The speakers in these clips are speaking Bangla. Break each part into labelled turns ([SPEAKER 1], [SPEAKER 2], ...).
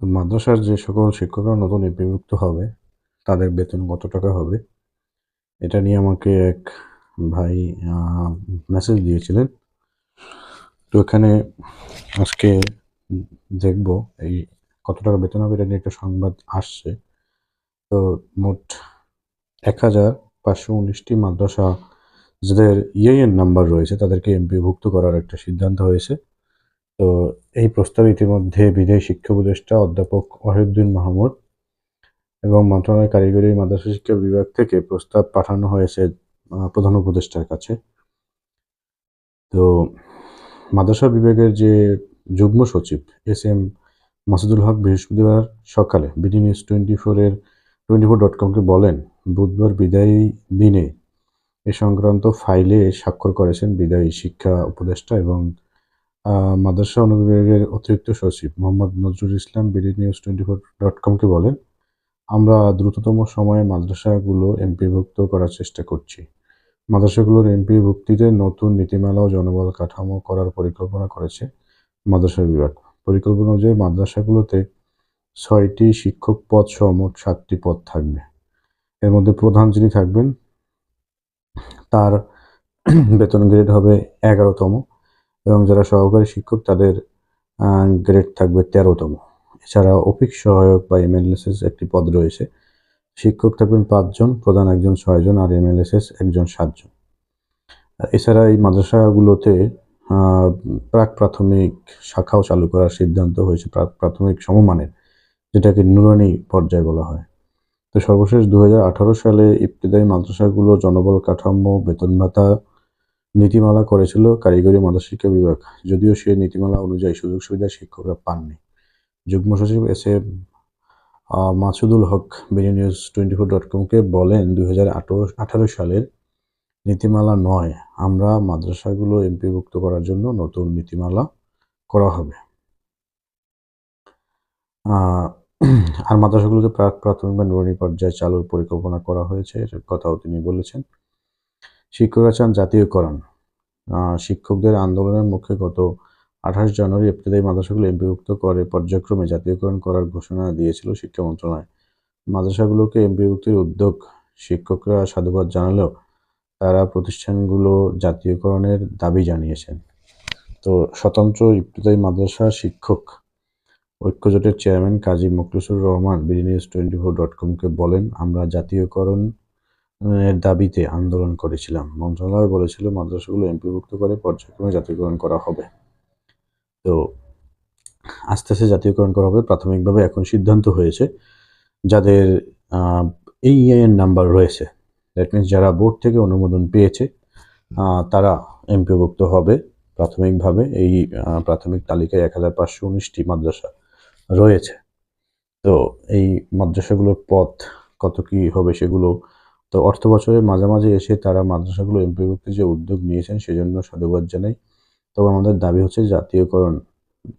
[SPEAKER 1] তো মাদ্রাসার যে সকল শিক্ষকরা নতুন এমপিভুক্ত হবে, তাদের বেতন কত টাকা হবে? এটা নিয়ে আমাকে এক ভাই আ মেসেজ দিয়েছিলেন। তো এখানে আজকে উম দেখব এই কত টাকা বেতন হবে এটা নিয়ে একটা সংবাদ আসছে। তো মোট ১,৫১৯ টি মাদ্রাসা যাদের ইআইএন নাম্বার রয়েছে তাদেরকে এমপিভুক্ত করার একটা সিদ্ধান্ত হয়েছে। তো এই প্রস্তাবে ইতিমধ্যে বিদায়ী শিক্ষা উপদেষ্টা অধ্যাপক ওয়াহিউদ্দিন মাহমুদ এবং মন্ত্রণালয়ের কারিগরি মাদ্রাসা শিক্ষা বিভাগ থেকে প্রস্তাব পাঠানো হয়েছে প্রধান উপদেষ্টার কাছে। তো মাদ্রাসা বিভাগের যে যুগ্ম সচিব এস.এম. মাসুদুল হক বৃহস্পতিবার সকালে বিডি নিউজ 24.com-কে বলেন, বুধবার বিদায়ী দিনে এ সংক্রান্ত ফাইলে স্বাক্ষর করেছেন বিদায়ী শিক্ষা উপদেষ্টা এবং মাদ্রাসা অনুবিভাগের অতিরিক্ত সচিব মোহাম্মদ নজরুল ইসলাম বিডি নিউজ 24.com-কে বলেন, আমরা দ্রুততম সময়ে মাদ্রাসাগুলো এমপিভুক্ত করার চেষ্টা করছি। মাদ্রাসাগুলোর এমপিভুক্তিতে নতুন নীতিমালা ও জনবল কাঠামো করার পরিকল্পনা করেছে মাদ্রাসা বিভাগ। পরিকল্পনা অনুযায়ী মাদ্রাসাগুলোতে ৬টি শিক্ষক পদ সহ মোট ৭টি পদ থাকবে। এর মধ্যে প্রধান যিনি থাকবেন তার বেতন গ্রেড হবে ১১তম এবং যারা সহকারী শিক্ষক তাদের গ্রেড থাকবে ১৩তম। এছাড়া অফিস সহায়ক বা এমএলএসএস একটি পদ রয়েছে। শিক্ষক থাকবেন ৫ জন, প্রধান একজন ৬ জন আর এমএলএসএস একজন ৭ জন। এছাড়া এই মাদ্রাসাগুলোতে আ প্রাক-প্রাথমিক শাখাও চালু করার সিদ্ধান্ত হয়েছে, প্রাথমিক সমমানের, যেটাকে নুরানি পর্যায় বলা হয়। তো সর্বশেষ ২০১৮ সালে ইবতেদায়ী মাদ্রাসাগুলো জনবল কাঠামো, বেতন-ভাতা নীতিমালা করেছিল কারিগরি মাদ্রাসা শিক্ষা বিভাগ। যদিও সেই নীতিমালা অনুযায়ী সুযোগ-সুবিধা শিক্ষকরা পাননি। যুগ্ম সচিব এস.এম. মাসুদুল হক বিডিনিউজ 24.com-কে বলেন, ২০১৮ সালের নীতিমালা নয়, আমরা মাদ্রাসাগুলো এমপিভুক্ত করার জন্য নতুন নীতিমালা করা হবে। আ আর মাদ্রাসাগুলোতে প্রাক-প্রাথমিক বা নুরানি পর্যায়ে চালুর পরিকল্পনা করা হয়েছে, এটার কথাও তিনি বলেছেন। শিক্ষকরা চান জাতীয়করণ। শিক্ষকদের আন্দোলনের মুখে গত ২৮ জানুয়ারি ইবতেদায়ী মাদ্রাসাগুলো এমপিভুক্ত করে পর্যায়ক্রমে জাতীয়করণ করার ঘোষণা দিয়েছিল শিক্ষা মন্ত্রণালয়। মাদ্রাসাগুলোকে এমপিভুক্তির উদ্যোগ শিক্ষকরা সাধুবাদ জানালেও তারা প্রতিষ্ঠানগুলো জাতীয়করণের দাবি জানিয়েছেন। তো স্বতন্ত্র ইবতেদায়ী মাদ্রাসা শিক্ষক ঐক্যজোটের চেয়ারম্যান কাজী মোখলেছুর রহমান বিডিনিউজ 24.com-কে বলেন, আমরা জাতীয়করণ এর দাবিতে আন্দোলন করেছিলাম। মন্ত্রণালয় বলেছিল মাদ্রাসাগুলো এমপিভুক্ত করে পর্যায়ক্রমে জাতীয়করণ করা হবে। তো আস্তে, আস্তে জাতীয়করণ করা হবে। প্রাথমিকভাবে এখন সিদ্ধান্ত হয়েছে যাদের আ এইএন নাম্বার রয়েছে, দ্যাট মিনস যারা বোর্ড থেকে অনুমোদন পেয়েছে তারা এমপিভুক্ত হবে প্রাথমিকভাবে। এই প্রাথমিক তালিকায় ১,৫১৯টি মাদ্রাসা রয়েছে। তো এই মাদ্রাসাগুলোর পদ কত কি হবে সেগুলো তো অর্থবছরের মাঝামাঝি এসে তারা মাদ্রাসাগুলো এমপিভুক্তির যে উদ্যোগ নিয়েছেন সেজন্য সাধুবাদ জানাই। তবে আমাদের দাবি হচ্ছে জাতীয়করণ,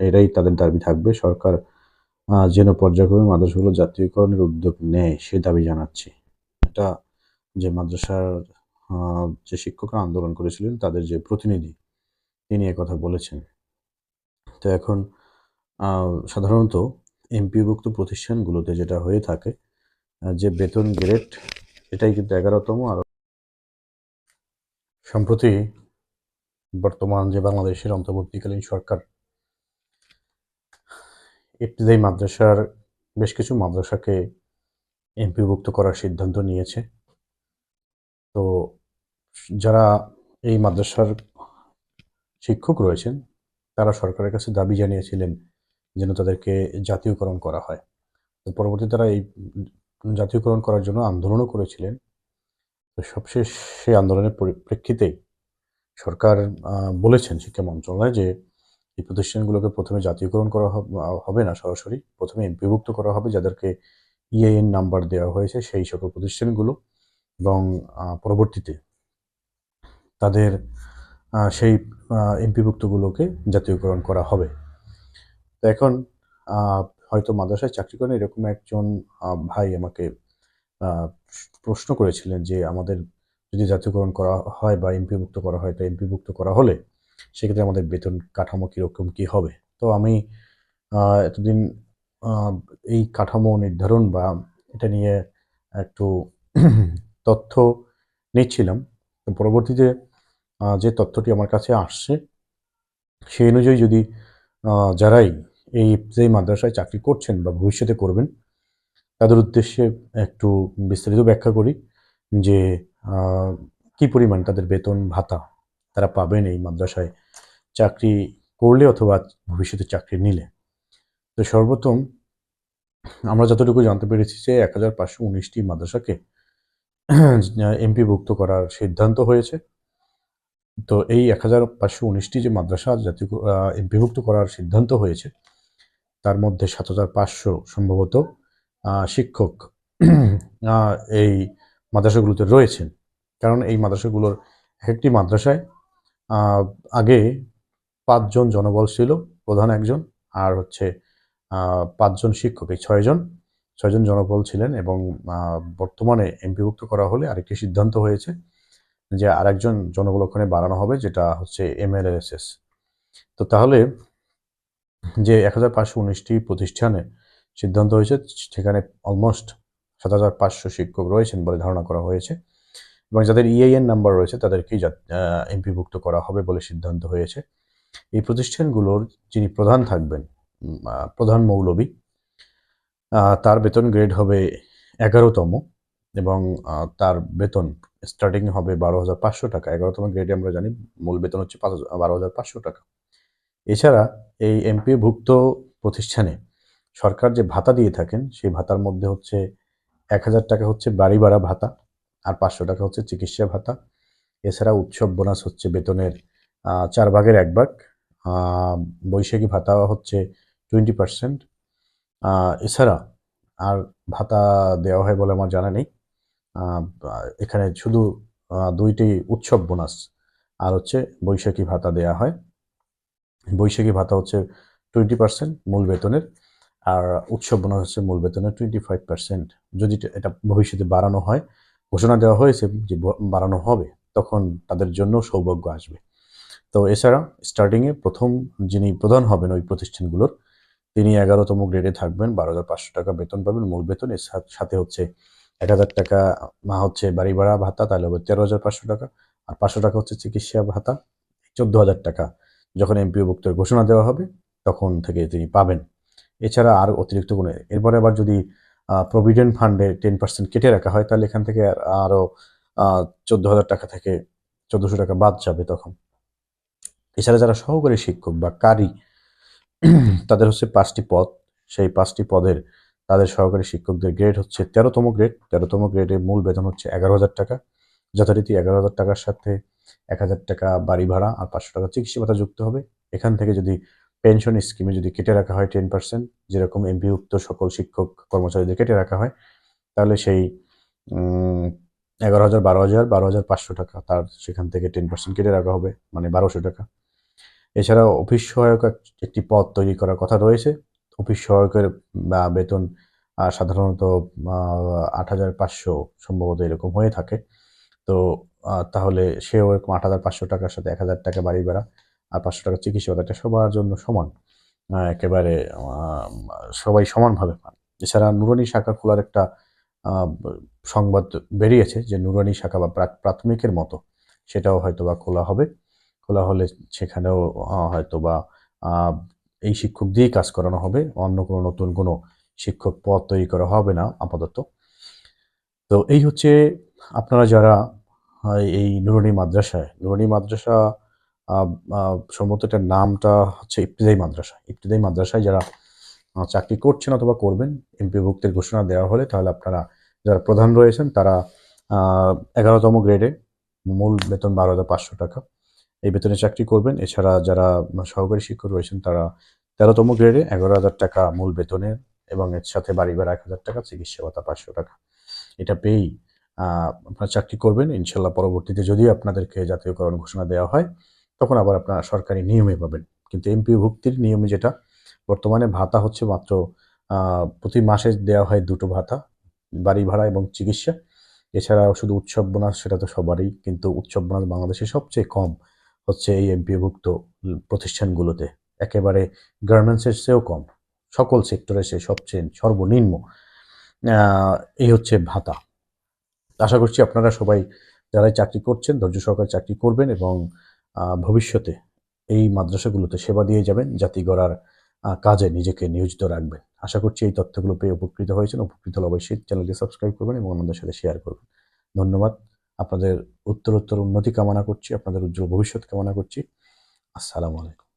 [SPEAKER 1] এটাই তাদের দাবি থাকবে। সরকার যেন পর্যায়ক্রমে মাদ্রাসাগুলো জাতীয়করণের উদ্যোগ নেয় সে দাবি জানাচ্ছি। এটা যে মাদ্রাসার আ যে শিক্ষকরা আন্দোলন করেছিলেন তাদের যে প্রতিনিধি তিনি একথা বলেছেন। তো এখন আ সাধারণত এমপিওভুক্ত প্রতিষ্ঠানগুলোতে যেটা হয়ে থাকে যে বেতন গ্রেড এটাই কিন্তু ১১তম। আর সম্প্রতি বর্তমান যে বাংলাদেশের অন্তর্বর্তীকালীন সরকার ইবতেদায়ী মাদ্রাসার বেশ কিছু মাদ্রাসাকে এমপিওভুক্ত করার সিদ্ধান্ত নিয়েছে। তো যারা এই মাদ্রাসার শিক্ষক রয়েছেন তারা সরকারের কাছে দাবি জানিয়েছিলেন যেন তাদেরকে জাতীয়করণ করা হয়। তো পরবর্তীতে তারা এই জাতীয়করণ করার জন্য আন্দোলনও করেছিলেন। তো সবশেষ সেই আন্দোলনের পরিপ্রেক্ষিতেই সরকার বলেছেন শিক্ষা মন্ত্রণালয় যে এই প্রতিষ্ঠানগুলোকে প্রথমে জাতীয়করণ করা হবে না সরাসরি। প্রথমে এমপিভুক্ত করা হবে যাদেরকে ইআইএন নাম্বার দেওয়া হয়েছে সেই সকল প্রতিষ্ঠানগুলো এবং পরবর্তীতে তাদের সেই এমপিভুক্তগুলোকে জাতীয়করণ করা হবে। তো এখন হয়তো মাদ্রাসায় চাকরি করেন এরকম একজন ভাই আমাকে প্রশ্ন করেছিলেন যে আমাদের যদি জাতীয়করণ করা হয় বা এমপিভুক্ত করা হয়, তো এমপিভুক্ত করা হলে সেক্ষেত্রে আমাদের বেতন কাঠামো কীরকম কী হবে? তো আমি এতদিন আহ, এই কাঠামো নির্ধারণ বা এটা নিয়ে একটু তথ্য নিচ্ছিলাম। তো পরবর্তীতে যে তথ্যটি আমার কাছে আসছে সেই অনুযায়ী যদি যারাই এই ইফতেদায়ী মাদ্রাসায় চাকরি করছেন বা ভবিষ্যতে করবেন তাদের উদ্দেশ্যে একটু বিস্তারিত ব্যাখ্যা করি যে আহ, কি পরিমাণ তাদের বেতন ভাতা তারা পাবেন এই মাদ্রাসায় চাকরি করলে অথবা ভবিষ্যতে চাকরি নিলে। তো সর্বপ্রথম আমরা যতটুকু জানতে পেরেছি যে 1519টি মাদ্রাসাকে এমপিভুক্ত করার সিদ্ধান্ত হয়েছে। তো এই 1519টি যে মাদ্রাসা জাতীয় এমপিভুক্ত করার সিদ্ধান্ত হয়েছে তার মধ্যে 7500 সম্ভবত শিক্ষক এই মাদ্রাসাগুলোতে রয়েছেন। কারণ এই মাদ্রাসাগুলোর একটি মাদ্রাসায় আহ, আগে 5 জন জনবল ছিল, প্রধান একজন আর হচ্ছে 5 জন শিক্ষক, এই 6জন জনবল ছিলেন। এবং বর্তমানে এমপিভুক্ত করা হলে আরেকটি সিদ্ধান্ত হয়েছে যে আরেকজন জনবল ওখানে বাড়ানো হবে, যেটা হচ্ছে এমএলএসএস। তো তাহলে যে 1519টি প্রতিষ্ঠানে সিদ্ধান্ত হয়েছে সেখানে অলমোস্ট 7500 শিক্ষক রয়েছেন বলে ধারণা করা হয়েছে, এবং যাদের ইআইএন নাম্বার রয়েছে তাদেরকেই এমপিভুক্ত করা হবে বলে সিদ্ধান্ত হয়েছে। এই প্রতিষ্ঠানগুলোর যিনি প্রধান থাকবেন, প্রধান মৌলভী, তার বেতন গ্রেড হবে 11তম, এবং তার বেতন স্টার্টিং হবে 12,500 টাকা। 11তম গ্রেডে আমরা জানি মূল বেতন হচ্ছে 12,500 টাকা। এছাড়া এই এমপিভুক্ত প্রতিষ্ঠানে সরকার যে ভাতা দিয়ে থাকেন সেই ভাতার মধ্যে হচ্ছে 1,000 টাকা হচ্ছে বাড়ি ভাড়া ভাতা, আর 500 টাকা হচ্ছে চিকিৎসা ভাতা। এছাড়া উৎসব বোনাস হচ্ছে বেতনের 4/1 ভাগ। বৈশাখী ভাতা হচ্ছে 20%। এছাড়া আর ভাতা দেওয়া হয় বলে আমার জানা নেই। আহ, এখানে শুধু 2টি উৎসব বোনাস আর হচ্ছে বৈশাখী ভাতা দেয়া হয়। বৈশাখী ভাতা হচ্ছে 20% মূল বেতনের, আর উৎসব বোনাস হচ্ছে মূল বেতনের 25%। যদি এটা ভবিষ্যতে বাড়ানো হয়, ঘোষণা দেওয়া হয়েছে যে বাড়ানো হবে, তখন তাদের জন্য সৌভাগ্য আসবে। তো এছাড়া স্টার্টিংয়ে প্রথম যিনি প্রধান হবেন ওই প্রতিষ্ঠানগুলোর, তিনি 11তম গ্রেডে থাকবেন, 12,500 টাকা বেতন পাবেন মূল বেতন। এর সাথে হচ্ছে 1,000 টাকা হচ্ছে বাড়ি ভাড়া ভাতা, তাহলে হবে 13,500 টাকা, আর 500 টাকা হচ্ছে চিকিৎসা ভাতা। 14,000 টাকা যখন এমপিওভুক্তের ঘোষণা দেওয়া হবে তখন থেকে তিনি পাবেন। এছাড়া আর অতিরিক্ত কোনো, এরপরে আবার যদি প্রভিডেন্ট ফান্ডে 10% কেটে রাখা হয় তাহলে এখান থেকে আরও 14,000 টাকা থেকে 1,400 টাকা বাদ যাবে তখন। এছাড়া যারা সহকারী শিক্ষক বা কারি, তাদের হচ্ছে 5টি পদ। সেই 5টি পদের তাদের সহকারী শিক্ষকদের গ্রেড হচ্ছে 13তম গ্রেড। 13তম গ্রেডে মূল বেতন হচ্ছে 11,000 টাকা। যথারীতি 11,000 টাকার সাথে 1,000 টাকা বাড়ি ভাড়া আর 500 টাকা চিকিৎসা ভাতা যুক্ত হবে। এখান থেকে যদি পেনশন স্কিমে যদি কেটে রাখা হয় 10%, যেরকম এমপিভুক্ত সকল শিক্ষক কর্মচারীদের কেটে রাখা হয়, তাহলে সেই 11,000, 12,000, 12,500 টাকা তার সেখান থেকে 10% কেটে রাখা হবে, মানে 1,200 টাকা। এছাড়াও অফিস সহায়ক একটি পদ তৈরি করার কথা রয়েছে। অফিস সহায়কের বেতন সাধারণত 8,500 সম্ভবত এরকম হয়ে থাকে। তো তাহলে সেও এরকম 8,500 টাকার সাথে 1,000 টাকা বাড়ি ভাড়া আর 500 টাকা চিকিৎসা ভাতা, এটা সবার জন্য সমান। একেবারে সবাই সমানভাবে পান। এছাড়া নুরানি শাখা খোলার একটা সংবাদ বেরিয়েছে যে নুরানি শাখা বা প্রাথমিকের মতো সেটাও হয়তো বা খোলা হবে। খোলা হলে সেখানেও হয়তো বা এই শিক্ষক দিয়েই কাজ করানো হবে, অন্য কোনো নতুন কোনো শিক্ষক পদ তৈরি করা হবে না আপাতত। তো এই হচ্ছে আপনারা যারা এই নুরানি মাদ্রাসা সম্ভবত এটার নামটা হচ্ছে ইবতেদায়ী মাদ্রাসা। ইবতেদায়ী মাদ্রাসায় যারা চাকরি করছেন অথবা করবেন, এমপিভুক্তের ঘোষণা দেওয়া হলে তাহলে আপনারা যারা প্রধান রয়েছেন তারা 11তম গ্রেডে মূল বেতন 12,500 টাকা এই বেতনে চাকরি করবেন। এছাড়া যারা সহকারী শিক্ষক রয়েছেন তারা 13তম গ্রেডে 11,000 টাকা মূল বেতনের, এবং এর সাথে বাড়ি ভাড়া 1,000 টাকা, চিকিৎসা ভাতা 500 টাকা। এটা পেয়েই আপনারা চাকরি করবেন ইনশাল্লাহ। পরবর্তীতে যদি আপনাদেরকে জাতীয়করণ ঘোষণা দেওয়া হয় তখন আবার আপনারা সরকারি নিয়মে পাবেন। কিন্তু এমপিভুক্তির নিয়মে যেটা বর্তমানে ভাতা হচ্ছে মাত্র প্রতি মাসে দেওয়া হয় 2টো ভাতা, বাড়ি ভাড়া এবং চিকিৎসা। এছাড়াও শুধু উৎসব বোনাস, সেটা তো সবারই, কিন্তু উৎসব বোনাস বাংলাদেশে সবচেয়ে কম হচ্ছে এই এমপিভুক্ত প্রতিষ্ঠানগুলোতে, একেবারে গার্মেন্টসের চেয়েও কম। সকল সেক্টরে সে সবচেয়ে সর্বনিম্ন এই হচ্ছে ভাতা। আশা করছি আপনারা সবাই যারাই চাকরি করছেন ধৈর্য সহকারে চাকরি করবেন এবং ভবিষ্যতে এই মাদ্রাসাগুলোতে সেবা দিয়ে যাবেন, জাতি গড়ার কাজে নিজেকে নিয়োজিত রাখবেন। আশা করছি এই তথ্যগুলো পেয়ে উপকৃত হয়েছেন। উপকৃত হলে অবশ্যই চ্যানেলটি সাবস্ক্রাইব করবেন এবং অন্যদের সাথে শেয়ার করবেন। ধন্যবাদ। আপনাদের উত্তরোত্তর উন্নতি কামনা করছি, আপনাদের উজ্জ্বল ভবিষ্যৎ কামনা করছি। আসসালামু আলাইকুম।